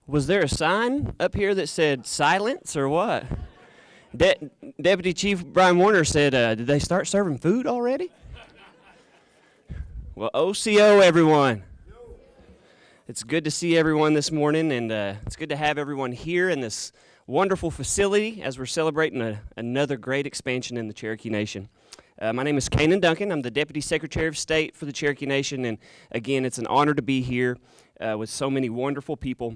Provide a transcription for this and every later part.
Was there a sign up here that said silence or what? Deputy Chief Brian Warner said, did they start serving food already? Well, OCO, everyone. It's good to see everyone this morning, and it's good to have everyone here in this wonderful facility as we're celebrating another great expansion in the Cherokee Nation. My name is Kanan Duncan. I'm the Deputy Secretary of State for the Cherokee Nation, and again, it's an honor to be here with so many wonderful people.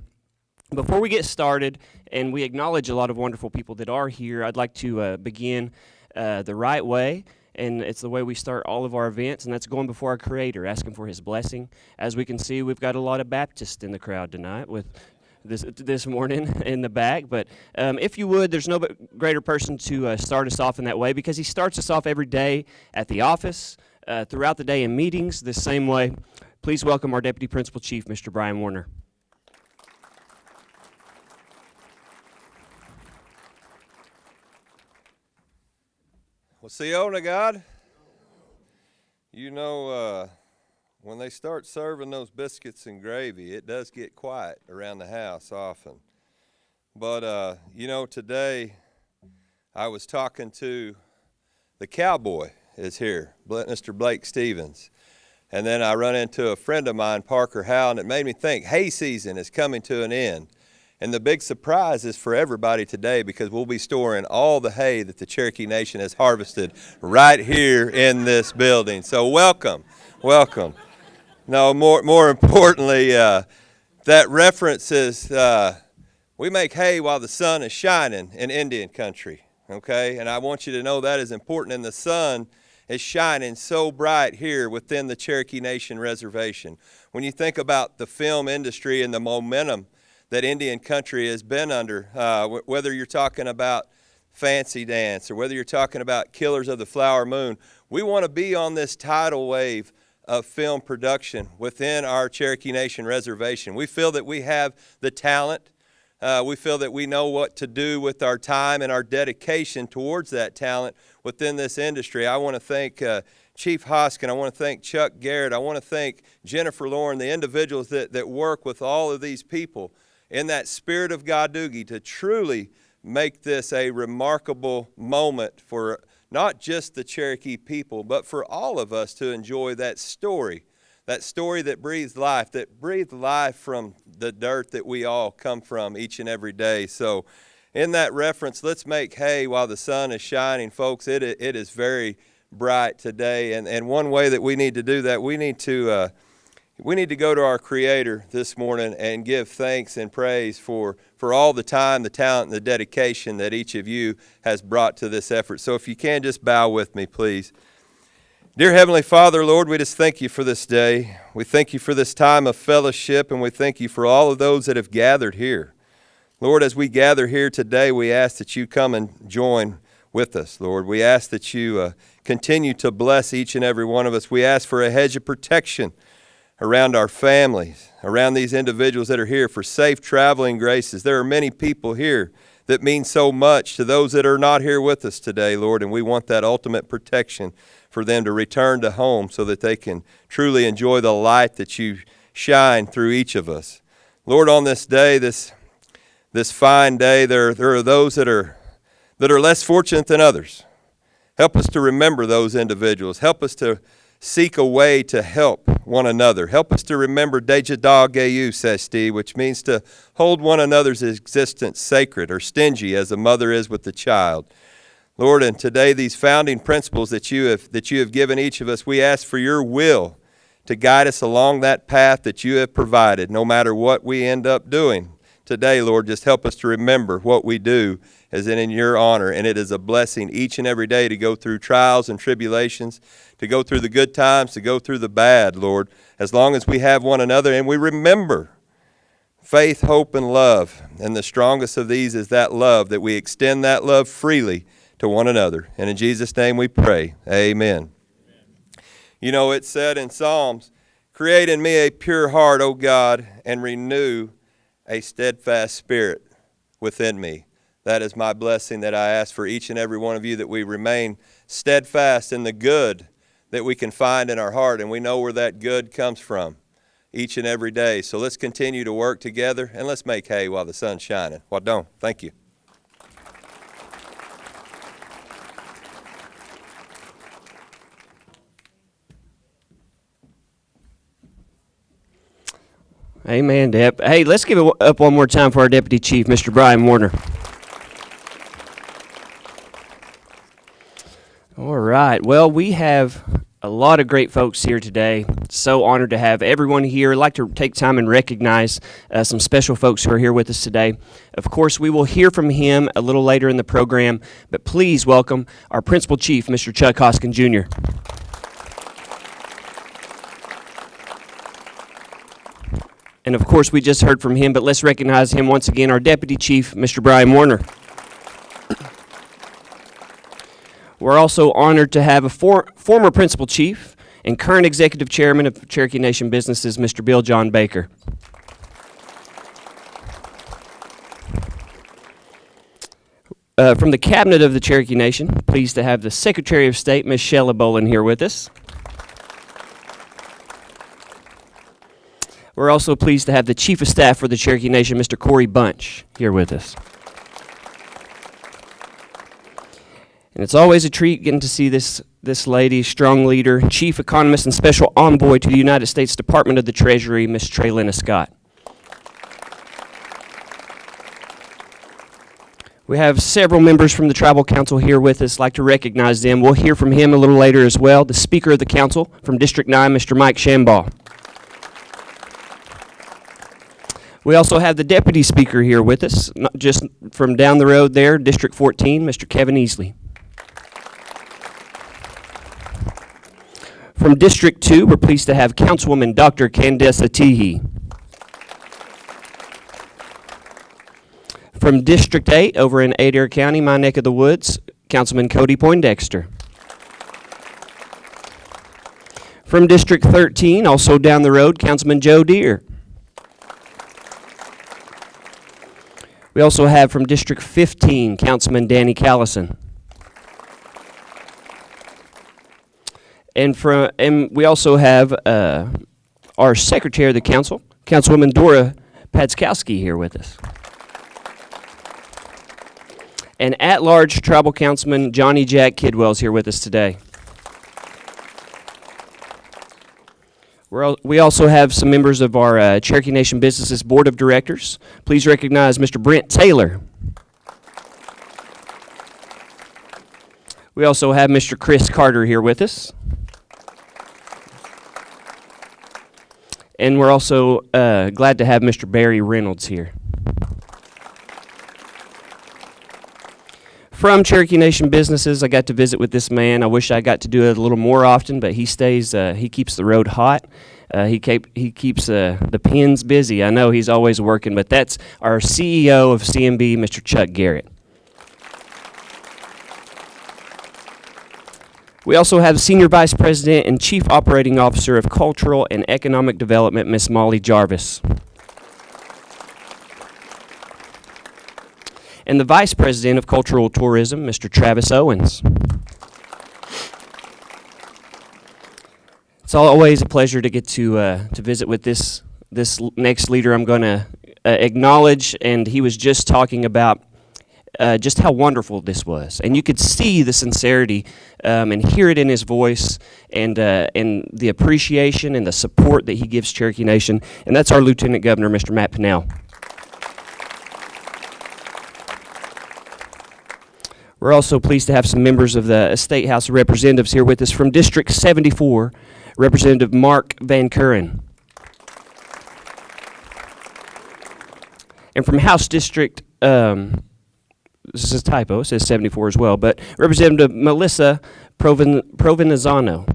Before we get started, and we acknowledge a lot of wonderful people that are here, I'd like to begin the right way, and it's the way we start all of our events, and that's going before our Creator, asking for His blessing. As we can see, we've got a lot of Baptists in the crowd tonight with this morning in the back, but if you would, there's no greater person to start us off in that way, because He starts us off every day at the office, throughout the day in meetings, the same way. Please welcome our Deputy Principal Chief, Mr. Brian Warner. Well, see you to God. You know, when they start serving those biscuits and gravy, it does get quiet around the house often. But, you know, today I was talking to the cowboy is here, Mr. Blake Stevens. And then I run into a friend of mine, Parker Howell, and it made me think hay season is coming to an end. And the big surprise is for everybody today, because we'll be storing all the hay that the Cherokee Nation has harvested right here in this building. So welcome, welcome. No, more importantly, that reference is we make hay while the sun is shining in Indian country, okay? And I want you to know that is important, and the sun is shining so bright here within the Cherokee Nation reservation. When you think about the film industry and the momentum that Indian country has been under, whether you're talking about Fancy Dance or whether you're talking about Killers of the Flower Moon, we want to be on this tidal wave of film production within our Cherokee Nation reservation. We feel that we have the talent. We feel that we know what to do with our time and our dedication towards that talent within this industry. I want to thank Chief Hoskin. I want to thank Chuck Garrett. I want to thank Jennifer Lauren, the individuals that work with all of these people in that spirit of Godoogie to truly make this a remarkable moment for not just the Cherokee people, but for all of us to enjoy that story that breathes life from the dirt that we all come from each and every day. So in that reference, let's make hay while the sun is shining, folks. It is very bright today, and one way that we need to do that, we need to go to our Creator this morning and give thanks and praise for all the time, the talent, and the dedication that each of you has brought to this effort. So if you can, just bow with me, please. Dear Heavenly Father, Lord, we just thank you for this day. We thank you for this time of fellowship, and we thank you for all of those that have gathered here. Lord, as we gather here today, we ask that you come and join with us, Lord. We ask that you continue to bless each and every one of us. We ask for a hedge of protection around our families, around these individuals that are here, for safe traveling graces. There are many people here that mean so much to those that are not here with us today, Lord, and we want that ultimate protection for them to return to home so that they can truly enjoy the light that you shine through each of us. Lord, on this day, this fine day, there are those that are less fortunate than others. Help us to remember those individuals. Help us to seek a way to help one another. Help us to remember Deja Da Gayu, says Steve, which means to hold one another's existence sacred or stingy as a mother is with the child. Lord, and today these founding principles that you have given each of us, we ask for your will to guide us along that path that you have provided, no matter what we end up doing. Today, Lord, just help us to remember what we do as in your honor, and it is a blessing each and every day to go through trials and tribulations, to go through the good times, to go through the bad, Lord, as long as we have one another and we remember faith, hope, and love. And the strongest of these is that love, that we extend that love freely to one another. And in Jesus' name we pray, amen. You know, it said in Psalms, create in me a pure heart, O God, and renew a steadfast spirit within me. That is my blessing that I ask for each and every one of you, that we remain steadfast in the good that we can find in our heart, and we know where that good comes from. each and every day. So let's continue to work together, and let's make hay while the sun's shining. Well done. Thank you. Amen, Dep. Hey, let's give it up one more time for our Deputy Chief, Mr. Brian Warner. All right. Well, we have a lot of great folks here today. So honored to have everyone here. I'd like to take time and recognize some special folks who are here with us today. Of course, we will hear from him a little later in the program, but please welcome our Principal Chief, Mr. Chuck Hoskin, Jr. And of course, we just heard from him, but let's recognize him once again, our Deputy Chief, Mr. Brian Warner. We're also honored to have a former Principal Chief and current Executive Chairman of Cherokee Nation Businesses, Mr. Bill John Baker. From the Cabinet of the Cherokee Nation, pleased to have the Secretary of State, Ms. Shelley Bolin, here with us. We're also pleased to have the Chief of Staff for the Cherokee Nation, Mr. Corey Bunch, here with us. And it's always a treat getting to see this lady, strong leader, Chief Economist and Special Envoy to the United States Department of the Treasury, Ms. Traylina Scott. We have several members from the Tribal Council here with us. I'd like to recognize them. We'll hear from him a little later as well. The Speaker of the Council from District 9, Mr. Mike Shambball. We also have the Deputy Speaker here with us, not just from down the road there, District 14, Mr. Kevin Easley. From District 2, we're pleased to have Councilwoman Dr. Candace Atihi. From District 8, over in Adair County, my neck of the woods, Councilman Cody Poindexter. From District 13, also down the road, Councilman Joe Deere. We also have from District 15, Councilman Danny Callison. And we also have our Secretary of the Council, Councilwoman Dora Patskowski, here with us. And at-large Tribal Councilman Johnny Jack Kidwell's here with us today. We also have some members of our Cherokee Nation Businesses Board of Directors. Please recognize Mr. Brent Taylor. We also have Mr. Chris Carter here with us. And we're also glad to have Mr. Barry Reynolds here. From Cherokee Nation Businesses, I got to visit with this man. I wish I got to do it a little more often, but he keeps the road hot. He keeps the pens busy. I know he's always working, but that's our CEO of CMB, Mr. Chuck Garrett. We also have Senior Vice President and Chief Operating Officer of Cultural and Economic Development, Miss Molly Jarvis. And the Vice President of Cultural Tourism, Mr. Travis Owens. It's always a pleasure to get to visit with this next leader I'm going to acknowledge, and he was just talking about just how wonderful this was. And you could see the sincerity and hear it in his voice, and the appreciation and the support that he gives Cherokee Nation, and that's our Lieutenant Governor, Mr. Matt Pinnell. We're also pleased to have some members of the State House of Representatives here with us. From District 74, Representative Mark Van Kuren. And from House District, this is a typo, it says 74 as well, but Representative Melissa Provenzano.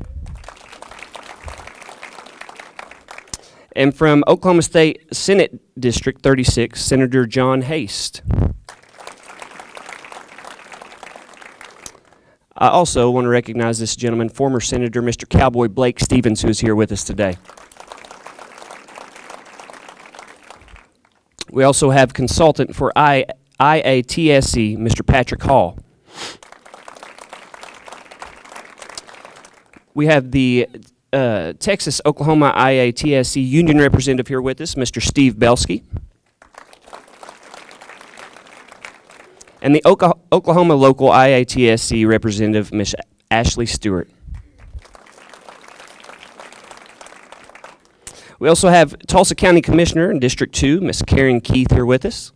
And from Oklahoma State Senate District 36, Senator John Haste. I also want to recognize this gentleman, former Senator Mr. Cowboy Blake Stevens, who is here with us today. We also have consultant for IATSE, Mr. Patrick Hall. We have the Texas-Oklahoma IATSC Union Representative here with us, Mr. Steve Belsky. And the Oklahoma Local IATSC Representative, Ms. Ashley Stewart. We also have Tulsa County Commissioner in District 2, Ms. Karen Keith here with us.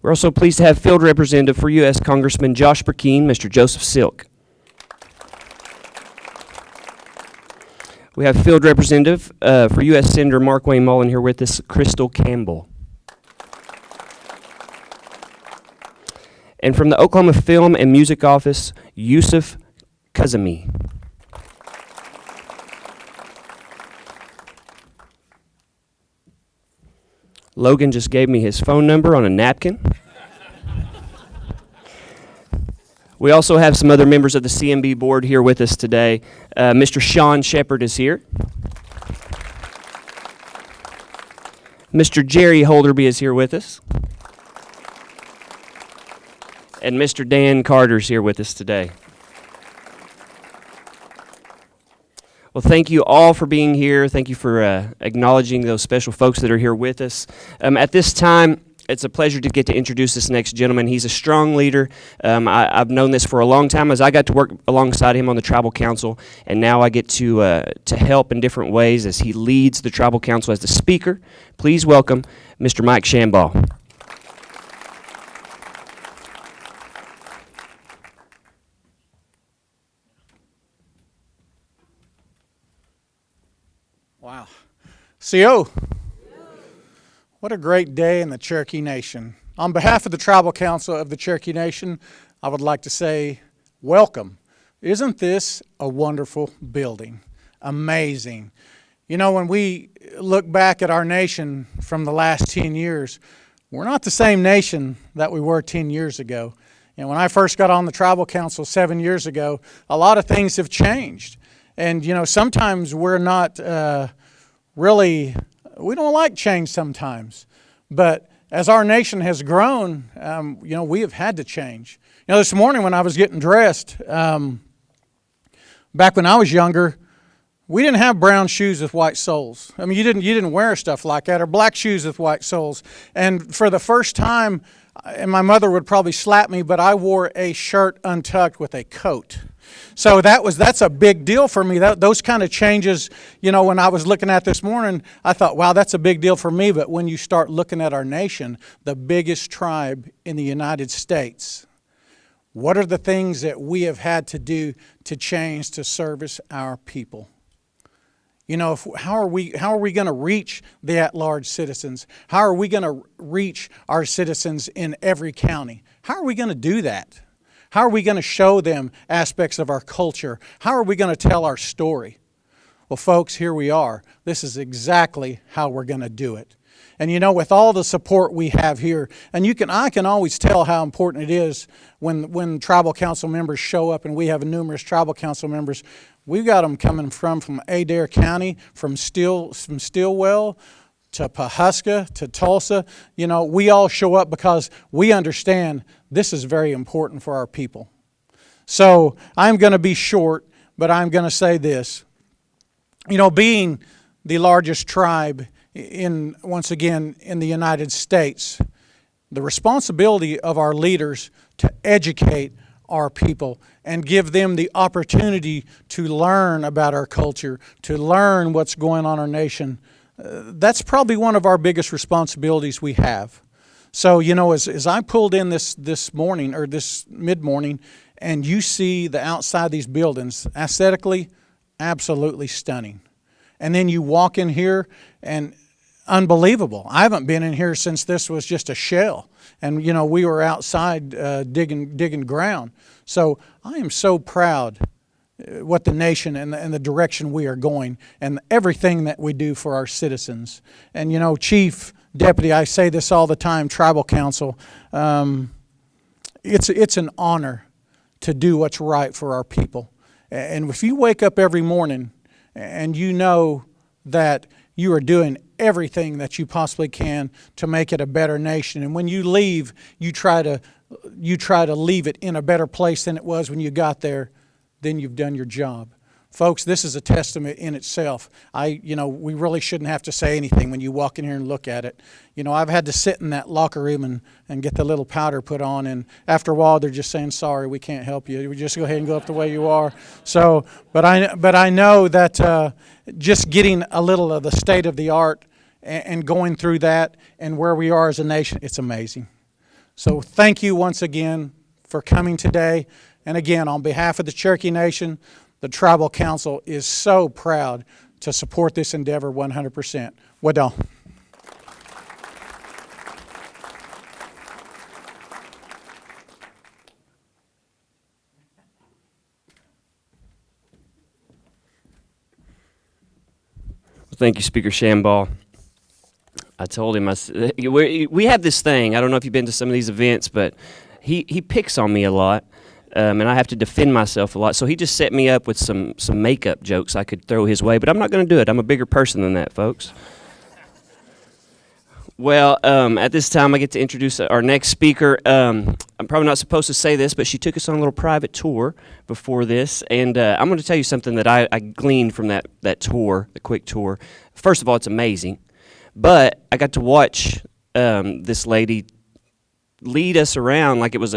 We're also pleased to have Field Representative for U.S. Congressman Josh Burkeen, Mr. Joseph Silk. We have Field Representative for U.S. Senator Mark Wayne Mullen here with us, Crystal Campbell. And from the Oklahoma Film and Music Office, Yusuf Kazemi. Logan just gave me his phone number on a napkin. We also have some other members of the CMB board here with us today. Mr. Sean Shepard is here. Mr. Jerry Holderby is here with us. And Mr. Dan Carter's here with us today. Well, thank you all for being here. Thank you for acknowledging those special folks that are here with us. At this time, it's a pleasure to get to introduce this next gentleman. He's a strong leader. I've known this for a long time as I got to work alongside him on the Tribal Council, and now I get to help in different ways as he leads the Tribal Council as the speaker. Please welcome Mr. Mike Shambball. Wow. CO, what a great day in the Cherokee Nation. On behalf of the Tribal Council of the Cherokee Nation, I would like to say welcome. Isn't this a wonderful building? Amazing. You know, when we look back at our nation from the last 10 years, we're not the same nation that we were 10 years ago. And when I first got on the Tribal Council 7 years ago, a lot of things have changed. And, you know, sometimes we're not we don't like change sometimes. But as our nation has grown, you know, we have had to change. You know, this morning when I was getting dressed, back when I was younger, we didn't have brown shoes with white soles. I mean, you didn't wear stuff like that, or black shoes with white soles. And for the first time, and my mother would probably slap me, but I wore a shirt untucked with a coat. So that's a big deal for me. Those kind of changes, you know, when I was looking at this morning, I thought, wow, that's a big deal for me. But when you start looking at our nation, the biggest tribe in the United States, what are the things that we have had to do to change to service our people? You know, how are we going to reach the at-large citizens? How are we going to reach our citizens in every county? How are we going to do that? How are we going to show them aspects of our culture? How are we going to tell our story? Well, folks, here we are. This is exactly how we're going to do it. And you know, with all the support we have here, and I can always tell how important it is when tribal council members show up, and we have numerous tribal council members. We've got them coming from Adair County, from Stillwell to Pawhuska to Tulsa. You know, we all show up because we understand this is very important for our people. So I'm going to be short, but I'm going to say this. You know, being the largest tribe once again in the United States, the responsibility of our leaders to educate our people and give them the opportunity to learn about our culture, to learn what's going on in our nation, that's probably one of our biggest responsibilities we have. So, you know, as I pulled in this morning, or this mid-morning, and you see the outside of these buildings, aesthetically, absolutely stunning. And then you walk in here, and unbelievable. I haven't been in here since this was just a shell. And, you know, we were outside digging ground. So I am so proud what the nation and the direction we are going, and everything that we do for our citizens. And, you know, Chief Deputy, I say this all the time, Tribal Council, it's an honor to do what's right for our people. And if you wake up every morning and you know that you are doing everything that you possibly can to make it a better nation. And when you leave, you try to leave it in a better place than it was when you got there. Then you've done your job. Folks, this is a testament in itself. We really shouldn't have to say anything when you walk in here and look at it. I've had to sit in that locker room and get the little powder put on, and after a while they're just saying, sorry, we can't help you. We just go ahead and go up the way you are. So, but I know that just getting a little of the state of the art and going through that and where we are as a nation, it's amazing. So thank you once again for coming today. And again, on behalf of the Cherokee Nation, the Tribal Council is so proud to support this endeavor 100%. Wadal. Thank you, Speaker Shambball. I told him, we have this thing, I don't know if you've been to some of these events, but he picks on me a lot. And I have to defend myself a lot. So he just set me up with some makeup jokes I could throw his way, but I'm not going to do it. I'm a bigger person than that, folks. Well, at this time, I get to introduce our next speaker. I'm probably not supposed to say this, but she took us on a little private tour before this, and I'm going to tell you something that I gleaned from that tour, the quick tour. First of all, it's amazing, but I got to watch this lady lead us around like it was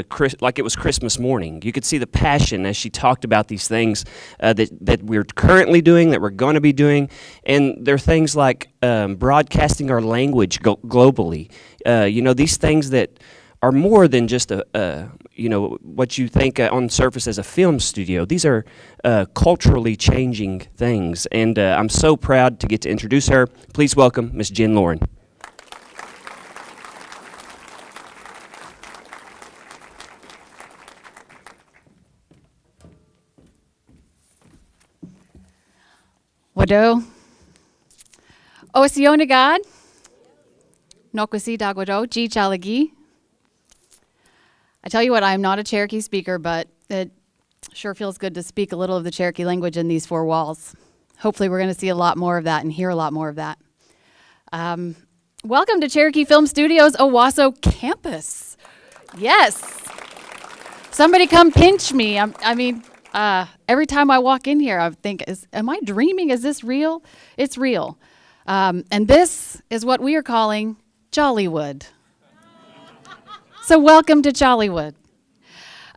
Christmas morning. You could see the passion as she talked about these things that we're currently doing, that we're going to be doing, and there are things like broadcasting our language globally. These things that are more than just what you think on surface as a film studio. These are culturally changing things, and I'm so proud to get to introduce her. Please welcome Miss Jen Lauren. Wado. Osionagad. Nokwasi Dagwado. G Chalagi. I tell you what, I am not a Cherokee speaker, but it sure feels good to speak a little of the Cherokee language in these four walls. Hopefully we're going to see a lot more of that and hear a lot more of that. Welcome to Cherokee Film Studios Owasso campus. Yes. Somebody come pinch me. Every time I walk in here, I think, am I dreaming? Is this real? It's real. And this is what we are calling Jollywood. So welcome to Jollywood.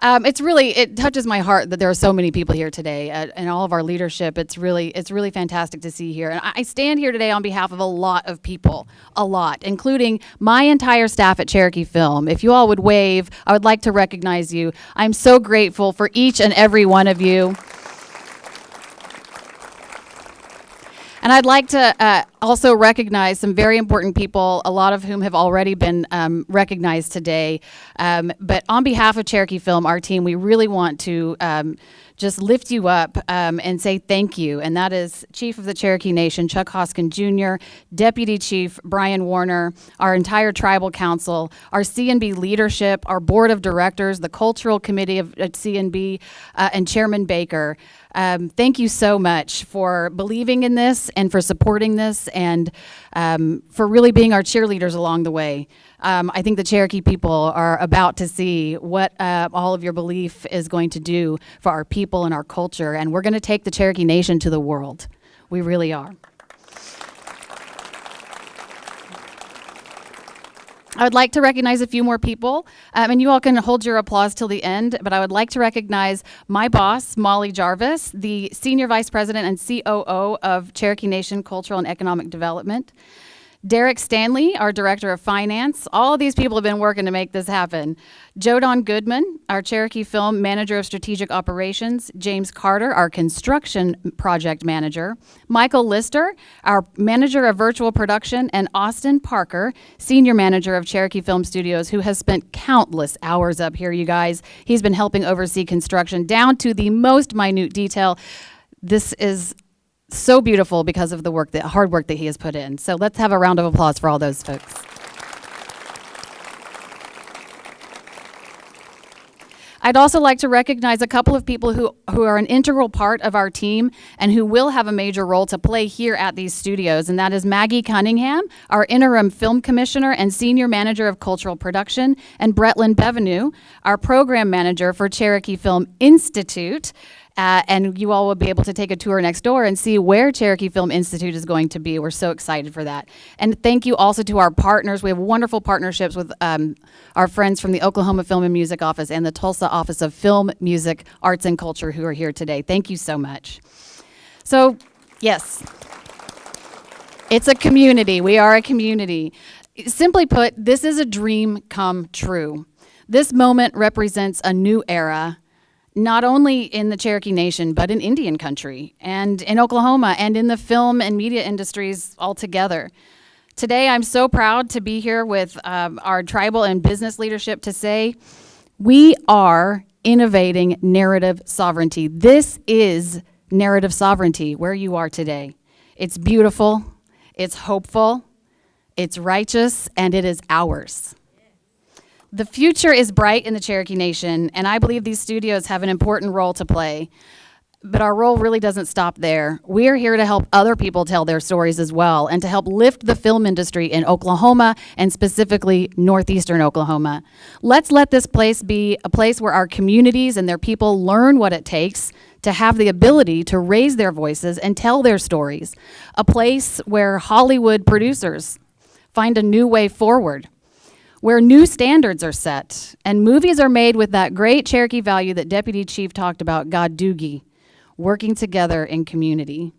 It touches my heart that there are so many people here today and all of our leadership. It's really fantastic to see here. And I stand here today on behalf of a lot of people, including my entire staff at Cherokee Film. If you all would wave, I would like to recognize you. I'm so grateful for each and every one of you. And I'd like to also recognize some very important people, a lot of whom have already been recognized today. But on behalf of Cherokee Film, our team, we really want to just lift you up and say thank you. And that is Chief of the Cherokee Nation, Chuck Hoskin Jr., Deputy Chief Brian Warner, our entire Tribal Council, our CNB leadership, our Board of Directors, the Cultural Committee of CNB, and Chairman Baker. Thank you so much for believing in this and for supporting this and for really being our cheerleaders along the way. I think the Cherokee people are about to see what all of your belief is going to do for our people and our culture, and we're going to take the Cherokee Nation to the world. We really are. I would like to recognize a few more people, and you all can hold your applause till the end, but I would like to recognize my boss, Molly Jarvis, the Senior Vice President and COO of Cherokee Nation Cultural and Economic Development. Derek Stanley, our Director of Finance. All of these people have been working to make this happen. Jodon Goodman, our Cherokee Film Manager of Strategic Operations. James Carter, our Construction Project Manager. Michael Lister, our Manager of Virtual Production. And Austin Parker, Senior Manager of Cherokee Film Studios, who has spent countless hours up here, you guys. He's been helping oversee construction down to the most minute detail. This is so beautiful because of the hard work that he has put in. So let's have a round of applause for all those folks. I'd also like to recognize a couple of people who are an integral part of our team and who will have a major role to play here at these studios, and that is Maggie Cunningham, our interim film commissioner and senior manager of cultural production, and Bretland Bevenue, our program manager for Cherokee Film Institute. And you all will be able to take a tour next door and see where Cherokee Film Institute is going to be. We're so excited for that. And thank you also to our partners. We have wonderful partnerships with our friends from the Oklahoma Film and Music Office and the Tulsa Office of Film, Music, Arts, and Culture who are here today. Thank you so much. So, yes, it's a community. We are a community. Simply put, this is a dream come true. This moment represents a new era, not only in the Cherokee Nation, but in Indian country and in Oklahoma and in the film and media industries altogether. Today, I'm so proud to be here with our tribal and business leadership to say, we are innovating narrative sovereignty. This is narrative sovereignty where you are today. It's beautiful, it's hopeful, it's righteous, and it is ours. The future is bright in the Cherokee Nation, and I believe these studios have an important role to play. But our role really doesn't stop there. We are here to help other people tell their stories as well, and to help lift the film industry in Oklahoma, and specifically northeastern Oklahoma. Let's let this place be a place where our communities and their people learn what it takes to have the ability to raise their voices and tell their stories. A place where Hollywood producers find a new way forward, where new standards are set, and movies are made with that great Cherokee value that Deputy Chief talked about, Gadugi, working together in community.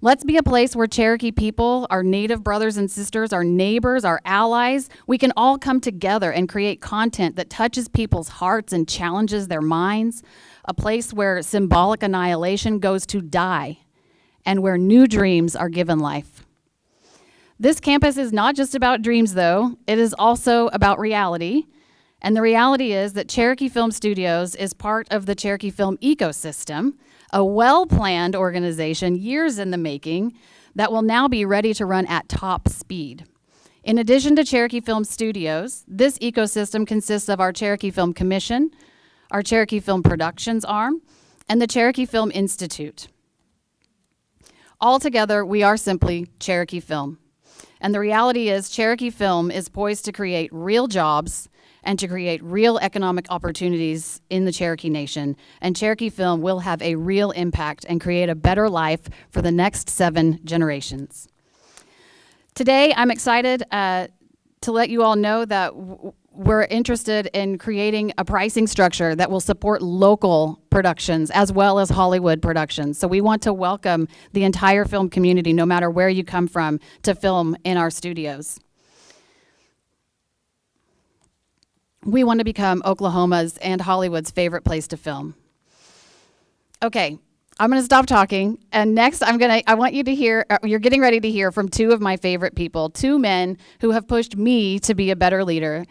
Let's be a place where Cherokee people, our Native brothers and sisters, our neighbors, our allies, we can all come together and create content that touches people's hearts and challenges their minds. A place where symbolic annihilation goes to die, and where new dreams are given life. This campus is not just about dreams, though. It is also about reality. And the reality is that Cherokee Film Studios is part of the Cherokee Film ecosystem, a well-planned organization years in the making that will now be ready to run at top speed. In addition to Cherokee Film Studios, this ecosystem consists of our Cherokee Film Commission, our Cherokee Film Productions arm, and the Cherokee Film Institute. Altogether, we are simply Cherokee Film. And the reality is Cherokee Film is poised to create real jobs and to create real economic opportunities in the Cherokee Nation. And Cherokee Film will have a real impact and create a better life for the next 7 generations. Today, I'm excited to let you all know that we're interested in creating a pricing structure that will support local productions as well as Hollywood productions. So we want to welcome the entire film community, no matter where you come from, to film in our studios. We want to become Oklahoma's and Hollywood's favorite place to film. Okay, I'm going to stop talking, and next I want you to hear, you're getting ready to hear from 2 of my favorite people, 2 men who have pushed me to be a better leader.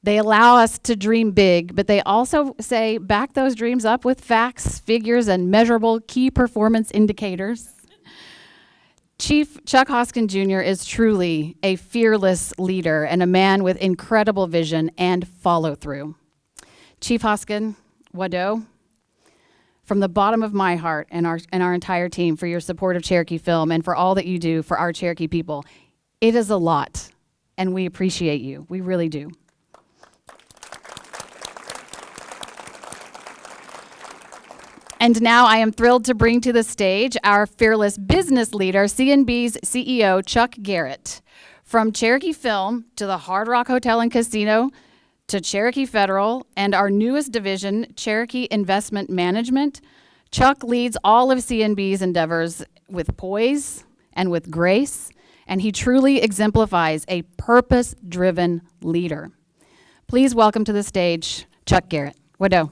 They allow us to dream big, but they also say back those dreams up with facts, figures, and measurable key performance indicators. Chief Chuck Hoskin Jr. is truly a fearless leader and a man with incredible vision and follow-through. Chief Hoskin, Wado, from the bottom of my heart and our entire team for your support of Cherokee Film and for all that you do for our Cherokee people. It is a lot, and we appreciate you. We really do. And now I am thrilled to bring to the stage our fearless business leader, CNB's CEO, Chuck Garrett. From Cherokee Film to the Hard Rock Hotel and Casino to Cherokee Federal and our newest division, Cherokee Investment Management, Chuck leads all of CNB's endeavors with poise and with grace, and he truly exemplifies a purpose-driven leader. Please welcome to the stage, Chuck Garrett. Wado.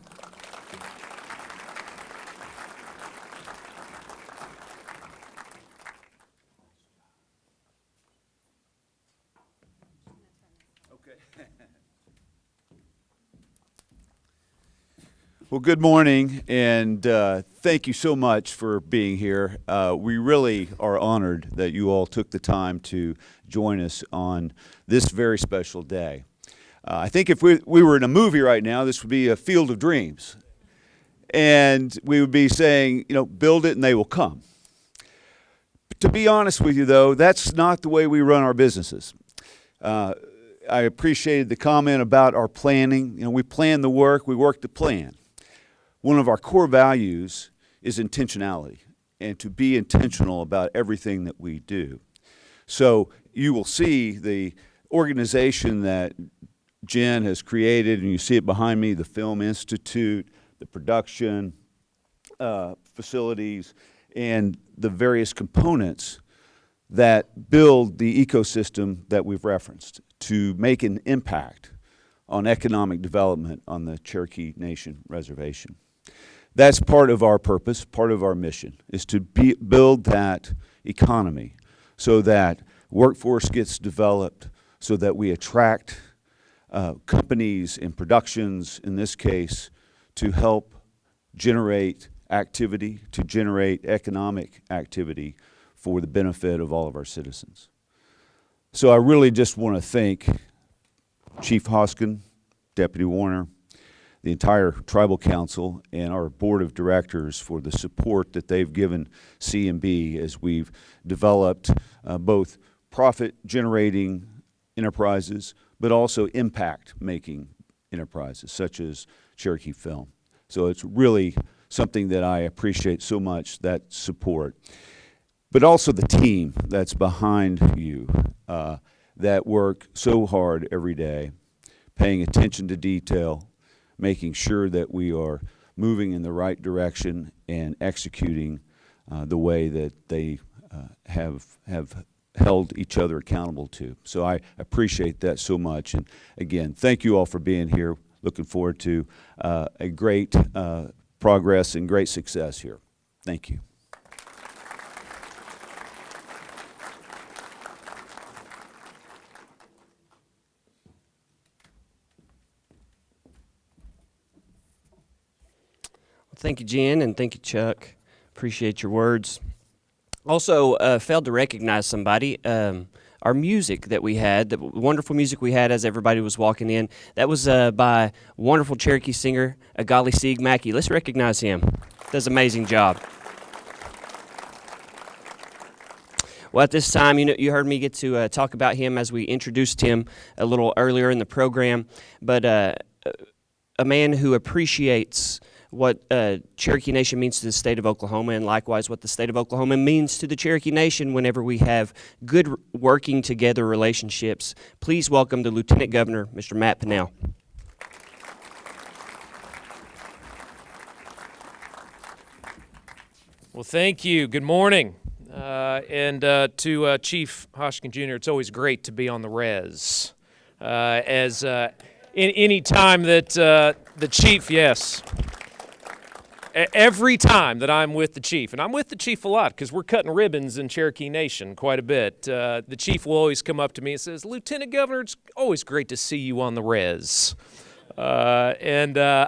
Well, good morning, and thank you so much for being here. We really are honored that you all took the time to join us on this very special day. I think if we were in a movie right now, this would be a field of dreams. And we would be saying, build it and they will come. To be honest with you, though, that's not the way we run our businesses. I appreciated the comment about our planning. We plan the work, we work the plan. One of our core values is intentionality, and to be intentional about everything that we do. So you will see the organization that Jen has created, and you see it behind me, the Film Institute, the production facilities, and the various components that build the ecosystem that we've referenced to make an impact on economic development on the Cherokee Nation reservation. That's part of our purpose, part of our mission, is to build that economy so that workforce gets developed, so that we attract companies and productions, in this case, to help generate activity, to generate economic activity for the benefit of all of our citizens. So I really just want to thank Chief Hoskin, Deputy Warner, the entire Tribal Council, and our Board of Directors for the support that they've given C&B as we've developed both profit-generating enterprises, but also impact-making enterprises, such as Cherokee Film. So it's really something that I appreciate so much, that support. But also the team that's behind you that work so hard every day, paying attention to detail, making sure that we are moving in the right direction and executing the way that they have held each other accountable to. So I appreciate that so much. And again, thank you all for being here. Looking forward to a great progress and great success here. Thank you. Thank you, Jen, and thank you, Chuck. Appreciate your words. Also, failed to recognize somebody. Our music that we had, the wonderful music we had as everybody was walking in, that was by wonderful Cherokee singer, Agali Sieg Mackey. Let's recognize him. Does an amazing job. Well, at this time, you heard me get to talk about him as we introduced him a little earlier in the program, but a man who appreciates what Cherokee Nation means to the state of Oklahoma, and likewise what the state of Oklahoma means to the Cherokee Nation whenever we have good working together relationships. Please welcome the Lieutenant Governor, Mr. Matt Pinnell. Well, thank you. Good morning. And to Chief Hoskin Jr., it's always great to be on the res. Any time that the Chief, yes. Every time that I'm with the Chief, and I'm with the Chief a lot because we're cutting ribbons in Cherokee Nation quite a bit, the Chief will always come up to me and says, Lieutenant Governor, it's always great to see you on the res. I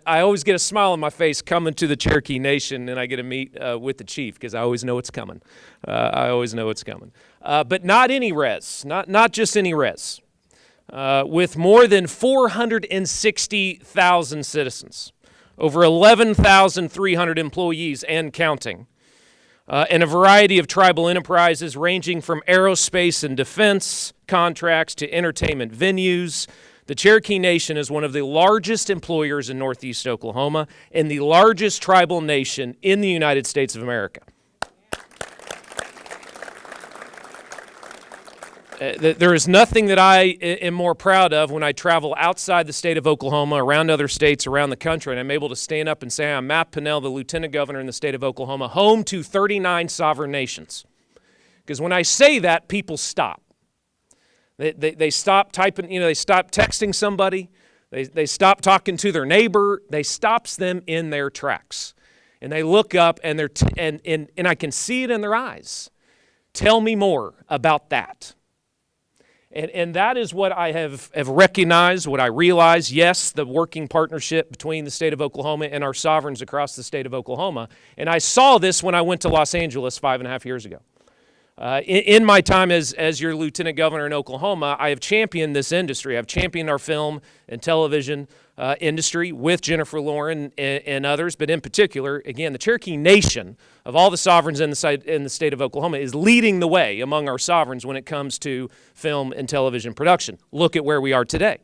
always get a smile on my face coming to the Cherokee Nation, and I get to meet with the Chief because I always know it's coming. But not any res, not just any res. With more than 460,000 citizens, over 11,300 employees and counting, and a variety of tribal enterprises ranging from aerospace and defense contracts to entertainment venues. The Cherokee Nation is one of the largest employers in Northeast Oklahoma and the largest tribal nation in the United States of America. There is nothing that I am more proud of when I travel outside the state of Oklahoma, around other states, around the country, and I'm able to stand up and say, I'm Matt Pinnell, the Lieutenant Governor in the state of Oklahoma, home to 39 sovereign nations. Because when I say that, people stop. They stop typing, they stop texting somebody. They stop talking to their neighbor. They stops them in their tracks. And they look up, and I can see it in their eyes. Tell me more about that. And that is what I have recognized, what I realize. Yes, the working partnership between the state of Oklahoma and our sovereigns across the state of Oklahoma. And I saw this when I went to Los Angeles 5.5 years ago. In my time as your lieutenant governor in Oklahoma, I have championed this industry. I've championed our film and television industry with Jennifer Lauren and others, but in particular, again, the Cherokee Nation, of all the sovereigns in the state of Oklahoma, is leading the way among our sovereigns when it comes to film and television production. Look at where we are today.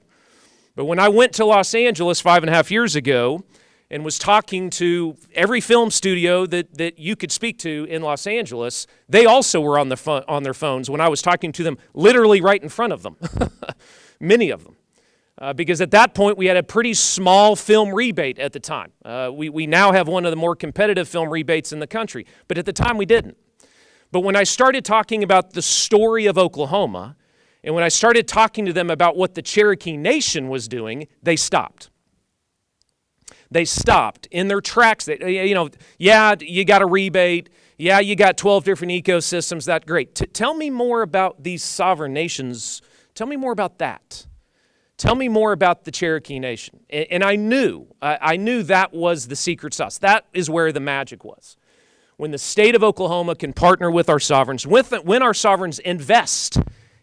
But when I went to Los Angeles 5.5 years ago and was talking to every film studio that you could speak to in Los Angeles, they also were on their phones when I was talking to them literally right in front of them, many of them. Because at that point, we had a pretty small film rebate at the time. We now have one of the more competitive film rebates in the country, but at the time we didn't. But when I started talking about the story of Oklahoma, and when I started talking to them about what the Cherokee Nation was doing, they stopped. They stopped in their tracks. Yeah, you got a rebate. Yeah, you got 12 different ecosystems. That's great. Tell me more about these sovereign nations. Tell me more about that. Tell me more about the Cherokee Nation. And I knew that was the secret sauce. That is where the magic was. When the state of Oklahoma can partner with our sovereigns, when our sovereigns invest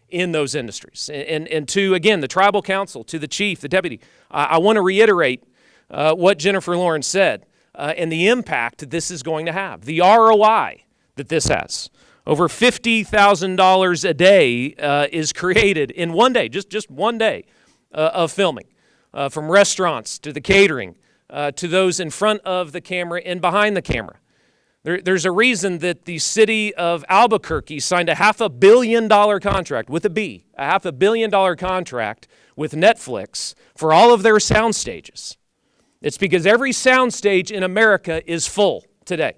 in those industries. And to, again, the tribal council, to the chief, the deputy, I want to reiterate what Jennifer Lawrence said and the impact this is going to have, the ROI that this has. Over $50,000 a day is created in one day, just one day of filming, from restaurants to the catering to those in front of the camera and behind the camera. There's a reason that the city of Albuquerque signed a $500 million contract with a B, a $500 million contract with Netflix for all of their sound stages. It's because every soundstage in America is full today.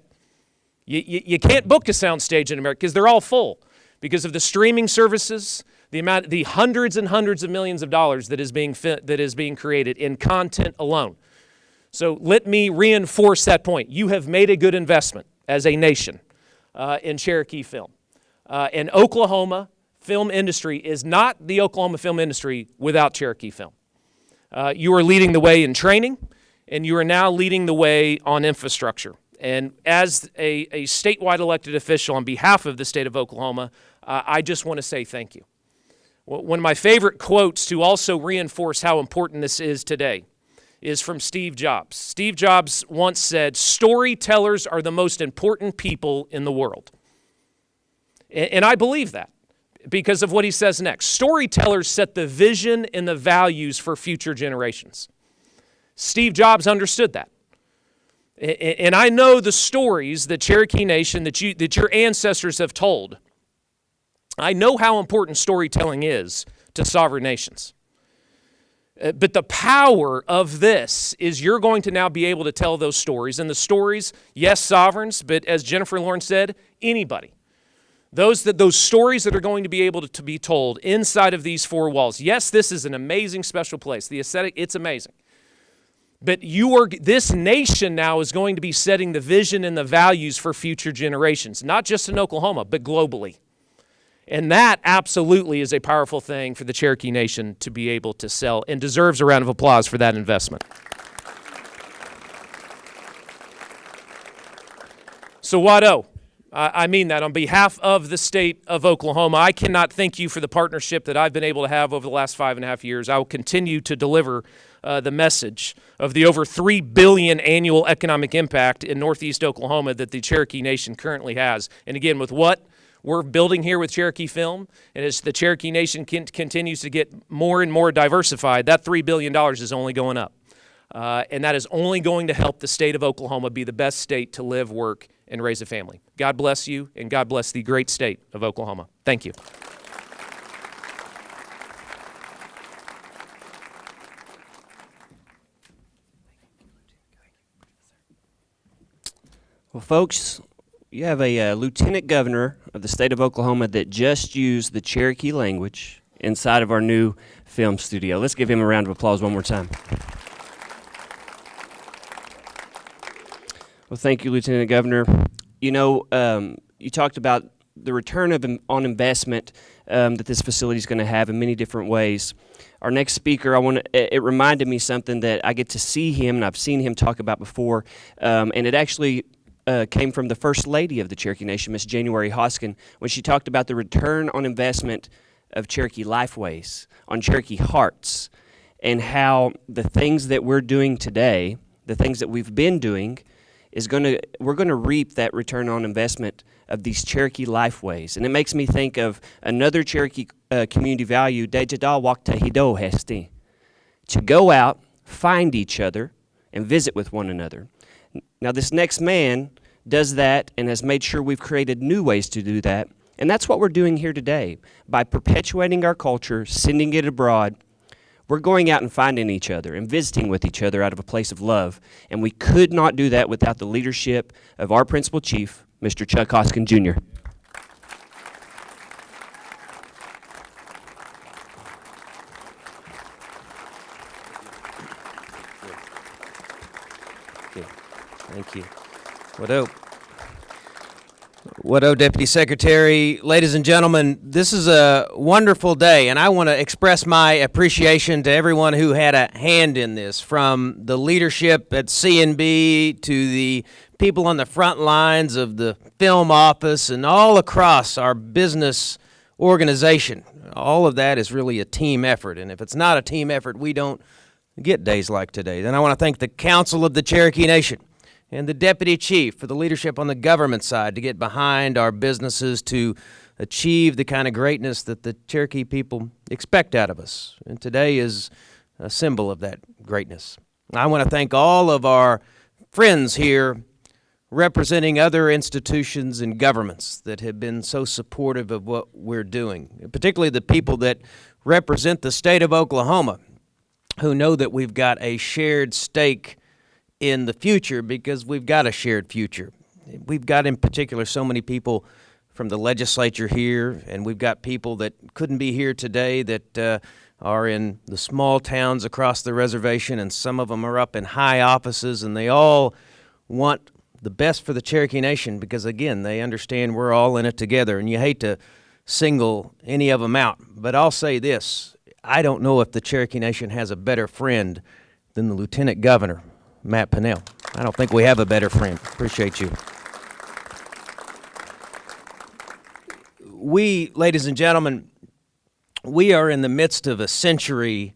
You can't book a soundstage in America because they're all full because of the streaming services, the hundreds and hundreds of millions of dollars that is being created in content alone. So let me reinforce that point. You have made a good investment as a nation in Cherokee film. And Oklahoma film industry is not the Oklahoma film industry without Cherokee film. You are leading the way in training, and you are now leading the way on infrastructure. And as a statewide elected official on behalf of the state of Oklahoma, I just want to say thank you. One of my favorite quotes to also reinforce how important this is today is from Steve Jobs. Steve Jobs once said, "Storytellers are the most important people in the world." And I believe that because of what he says next. Storytellers set the vision and the values for future generations. Steve Jobs understood that. And I know the stories that Cherokee Nation, that your ancestors have told. I know how important storytelling is to sovereign nations. But the power of this is you're going to now be able to tell those stories. And the stories, yes, sovereigns, but as Jennifer Lawrence said, anybody. Those stories that are going to be able to be told inside of these four walls. Yes, this is an amazing special place. The aesthetic, it's amazing. But this nation now is going to be setting the vision and the values for future generations, not just in Oklahoma, but globally. And that absolutely is a powerful thing for the Cherokee Nation to be able to sell and deserves a round of applause for that investment. So Wado, I mean that on behalf of the state of Oklahoma, I cannot thank you for the partnership that I've been able to have over the last 5.5 years. I will continue to deliver the message of the over $3 billion annual economic impact in Northeast Oklahoma that the Cherokee Nation currently has. And again, with what we're building here with Cherokee Film, and as the Cherokee Nation continues to get more and more diversified, that $3 billion is only going up. And that is only going to help the state of Oklahoma be the best state to live, work, and raise a family. God bless you, and God bless the great state of Oklahoma. Thank you. Well, folks, you have a lieutenant governor of the state of Oklahoma that just used the Cherokee language inside of our new film studio. Let's give him a round of applause one more time. Well, thank you, Lieutenant Governor. You know, you talked about the return on investment that this facility is going to have in many different ways. Our next speaker, it reminded me something that I get to see him, and I've seen him talk about before, and it actually came from the First Lady of the Cherokee Nation, Miss January Hoskin, when she talked about the return on investment of Cherokee Lifeways, on Cherokee Hearts, and how the things that we're doing today, the things that we've been doing, we're going to reap that return on investment of these Cherokee Lifeways. And it makes me think of another Cherokee community value, Dejada Waktahido Hesti, to go out, find each other, and visit with one another. Now, this next man does that and has made sure we've created new ways to do that. And that's what we're doing here today. By perpetuating our culture, sending it abroad, we're going out and finding each other and visiting with each other out of a place of love. And we could not do that without the leadership of our principal chief, Mr. Chuck Hoskin, Jr. Thank you. What up, Deputy Secretary? Ladies and gentlemen, this is a wonderful day, and I want to express my appreciation to everyone who had a hand in this, from the leadership at CNB to the people on the front lines of the film office and all across our business organization. All of that is really a team effort, and if it's not a team effort, we don't get days like today. Then I want to thank the Council of the Cherokee Nation and the Deputy Chief for the leadership on the government side to get behind our businesses to achieve the kind of greatness that the Cherokee people expect out of us. And today is a symbol of that greatness. I want to thank all of our friends here representing other institutions and governments that have been so supportive of what we're doing, particularly the people that represent the state of Oklahoma, who know that we've got a shared stake in the future, because we've got a shared future. We've got, in particular, so many people from the legislature here, and we've got people that couldn't be here today that are in the small towns across the reservation, and some of them are up in high offices, and they all want the best for the Cherokee Nation because, again, they understand we're all in it together, and you hate to single any of them out. But I'll say this, I don't know if the Cherokee Nation has a better friend than the Lieutenant Governor, Matt Pinnell. I don't think we have a better friend. Appreciate you. We, ladies and gentlemen, we are in the midst of a century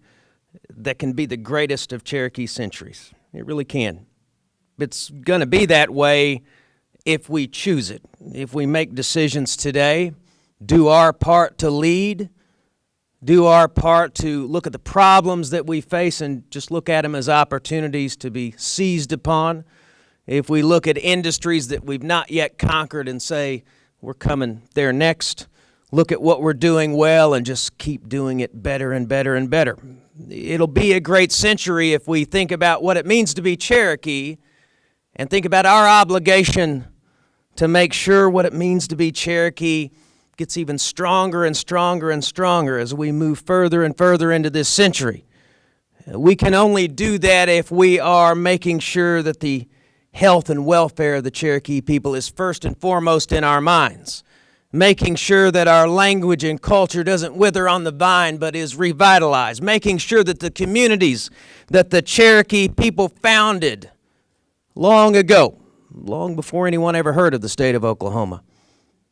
that can be the greatest of Cherokee centuries. It really can. It's going to be that way if we choose it. If we make decisions today, do our part to lead, do our part to look at the problems that we face and just look at them as opportunities to be seized upon. If we look at industries that we've not yet conquered and say, we're coming there next, look at what we're doing well and just keep doing it better and better and better. It'll be a great century if we think about what it means to be Cherokee and think about our obligation to make sure what it means to be Cherokee gets even stronger and stronger and stronger as we move further and further into this century. We can only do that if we are making sure that the health and welfare of the Cherokee people is first and foremost in our minds, making sure that our language and culture doesn't wither on the vine but is revitalized, making sure that the communities that the Cherokee people founded long ago, long before anyone ever heard of the state of Oklahoma,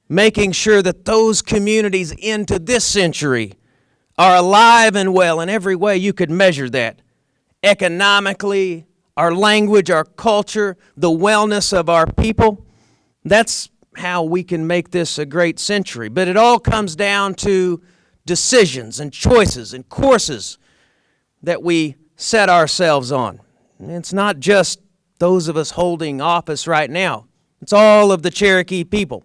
making sure that those communities into this century are alive and well in every way you could measure that. Economically, our language, our culture, the wellness of our people. That's how we can make this a great century. But it all comes down to decisions and choices and courses that we set ourselves on. And it's not just those of us holding office right now. It's all of the Cherokee people.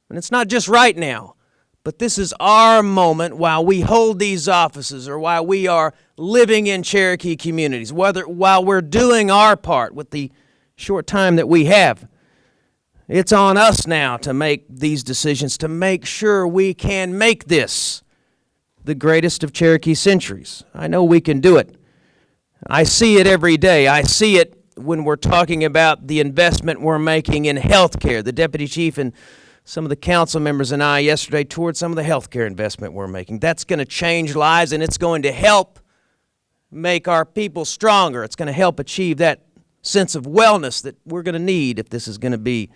And it's not just right now, but this is our moment while we hold these offices or while we are living in Cherokee communities, while we're doing our part with the short time that we have. It's on us now to make these decisions, to make sure we can make this the greatest of Cherokee centuries. I know we can do it. I see it every day. I see it when we're talking about the investment we're making in health care. The Deputy Chief and some of the council members and I yesterday toured some of the health care investment we're making. That's going to change lives, and it's going to help make our people stronger. It's going to help achieve that sense of wellness that we're going to need if this is going to be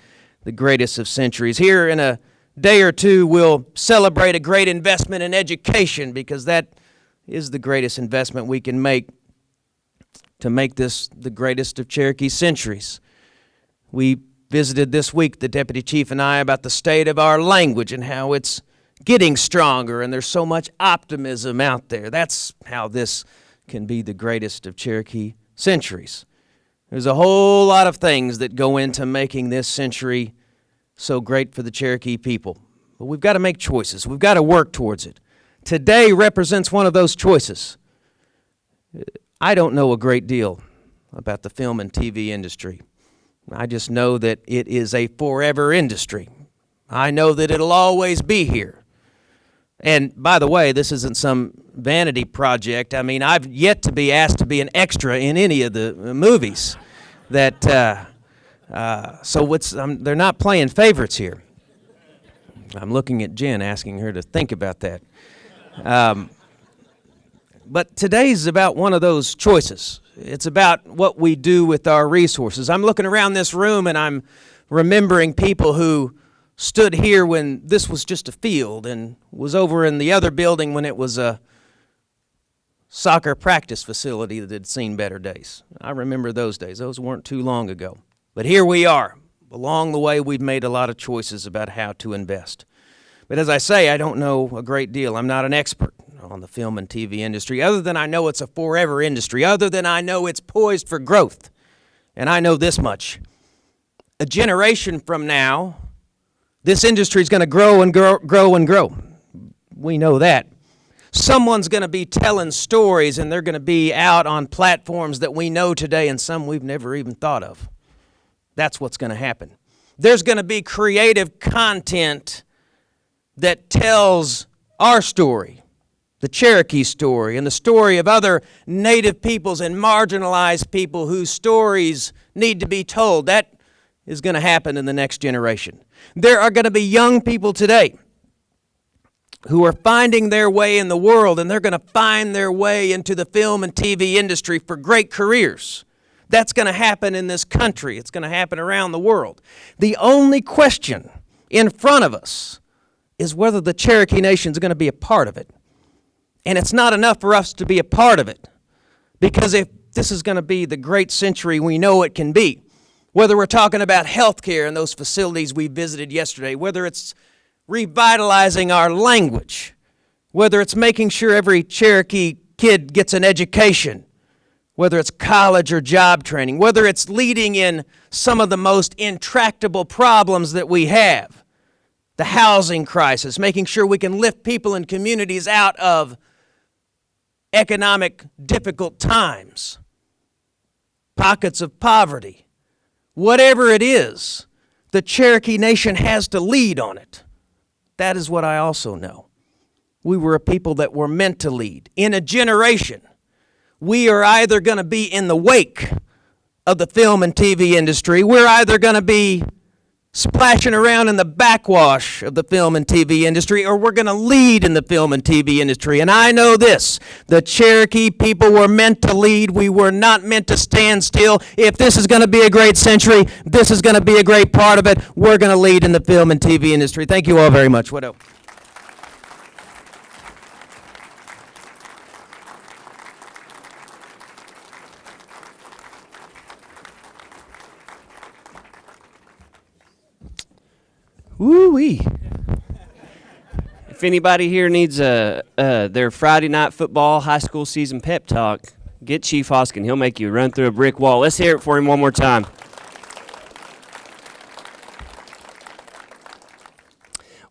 the greatest of centuries. Here in a day or two, we'll celebrate a great investment in education, because that is the greatest investment we can make to make this the greatest of Cherokee centuries. We visited this week, the Deputy Chief and I, about the state of our language and how it's getting stronger, and there's so much optimism out there. That's how this can be the greatest of Cherokee centuries. There's a whole lot of things that go into making this century so great for the Cherokee people. But we've got to make choices. We've got to work towards it. Today represents one of those choices. I don't know a great deal about the film and TV industry. I just know that it is a forever industry. I know that it'll always be here. And by the way, this isn't some vanity project. I mean, I've yet to be asked to be an extra in any of the movies. They're not playing favorites here. I'm looking at Jen, asking her to think about that. But today's about one of those choices. It's about what we do with our resources. I'm looking around this room and I'm remembering people who stood here when this was just a field, and was over in the other building when it was a soccer practice facility that had seen better days. I remember those days. Those weren't too long ago. But here we are. Along the way, we've made a lot of choices about how to invest. But as I say, I don't know a great deal. I'm not an expert on the film and TV industry, other than I know it's a forever industry, other than I know it's poised for growth. And I know this much. A generation from now, this industry is going to grow and grow and grow. We know that. Someone's going to be telling stories, and they're going to be out on platforms that we know today and some we've never even thought of. That's what's going to happen. There's going to be creative content that tells our story, the Cherokee story, and the story of other native peoples and marginalized people whose stories need to be told. That is going to happen in the next generation. There are going to be young people today who are finding their way in the world, and they're going to find their way into the film and TV industry for great careers. That's going to happen in this country. It's going to happen around the world. The only question in front of us is whether the Cherokee Nation is going to be a part of it. And it's not enough for us to be a part of it, because if this is going to be the great century we know it can be, whether we're talking about health care in those facilities we visited yesterday, whether it's revitalizing our language, whether it's making sure every Cherokee kid gets an education, whether it's college or job training, whether it's leading in some of the most intractable problems that we have, the housing crisis, making sure we can lift people and communities out of economic difficult times, pockets of poverty. Whatever it is, the Cherokee Nation has to lead on it. That is what I also know. We were a people that were meant to lead. In a generation, we are either going to be in the wake of the film and TV industry, we're either going to be splashing around in the backwash of the film and TV industry, or we're going to lead in the film and TV industry. And I know this, the Cherokee people were meant to lead. We were not meant to stand still. If this is going to be a great century, this is going to be a great part of it. We're going to lead in the film and TV industry. Thank you all very much. What else? Woo-wee. If anybody here needs their Friday night football high school season pep talk, get Chief Hoskin. He'll make you run through a brick wall. Let's hear it for him one more time.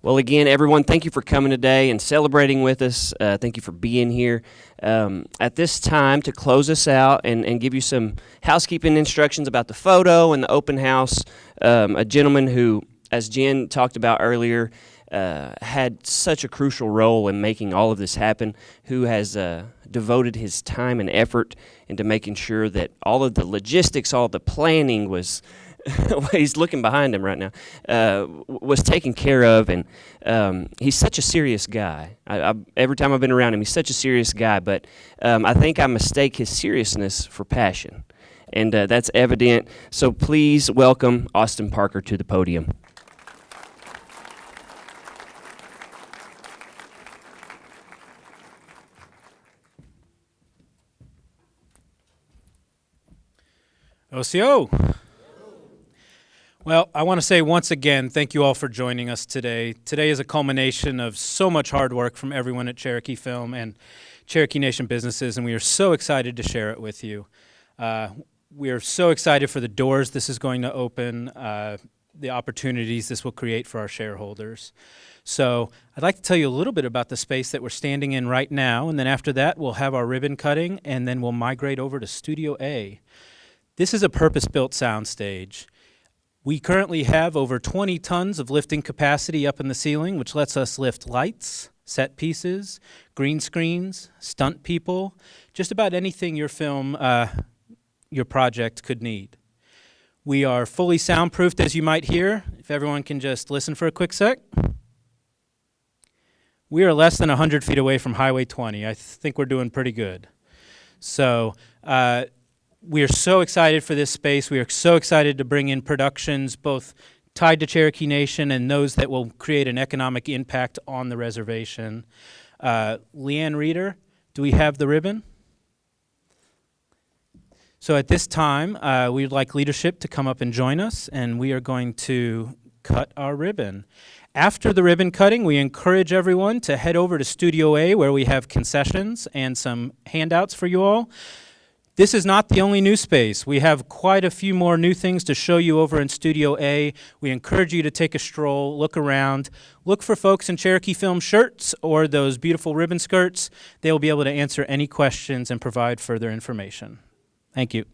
Well, again, everyone, thank you for coming today and celebrating with us. Thank you for being here. At this time, to close us out and give you some housekeeping instructions about the photo and the open house, a gentleman who, as Jen talked about earlier, had such a crucial role in making all of this happen, who has devoted his time and effort into making sure that all of the logistics, all of the planning was, he's looking behind him right now, was taken care of. And he's such a serious guy. Every time I've been around him, he's such a serious guy, but I think I mistake his seriousness for passion. and that's evident. So please welcome Austin Parker to the podium. Owasso. Well, I want to say once again, thank you all for joining us today. Today is a culmination of so much hard work from everyone at Cherokee Film and Cherokee Nation businesses, and we are so excited to share it with you. We are so excited for the doors this is going to open, the opportunities this will create for our shareholders. So I'd like to tell you a little bit about the space that we're standing in right now, and then after that we'll have our ribbon cutting, and then we'll migrate over to Studio A. This is a purpose-built soundstage. We currently have over 20 tons of lifting capacity up in the ceiling, which lets us lift lights, set pieces, green screens, stunt people, just about anything your film, your project could need. We are fully soundproofed, as you might hear. If everyone can just listen for a quick sec. We are less than 100 feet away from Highway 20. I think we're doing pretty good. So, we are so excited for this space. We are so excited to bring in productions both tied to Cherokee Nation and those that will create an economic impact on the reservation. Leanne Reeder, do we have the ribbon? So at this time, we'd like leadership to come up and join us, and we are going to cut our ribbon. After the ribbon cutting, we encourage everyone to head over to Studio A, where we have concessions and some handouts for you all. This is not the only new space. We have quite a few more new things to show you over in Studio A. We encourage you to take a stroll, look around, look for folks in Cherokee Film shirts or those beautiful ribbon skirts. They will be able to answer any questions and provide further information. Thank you.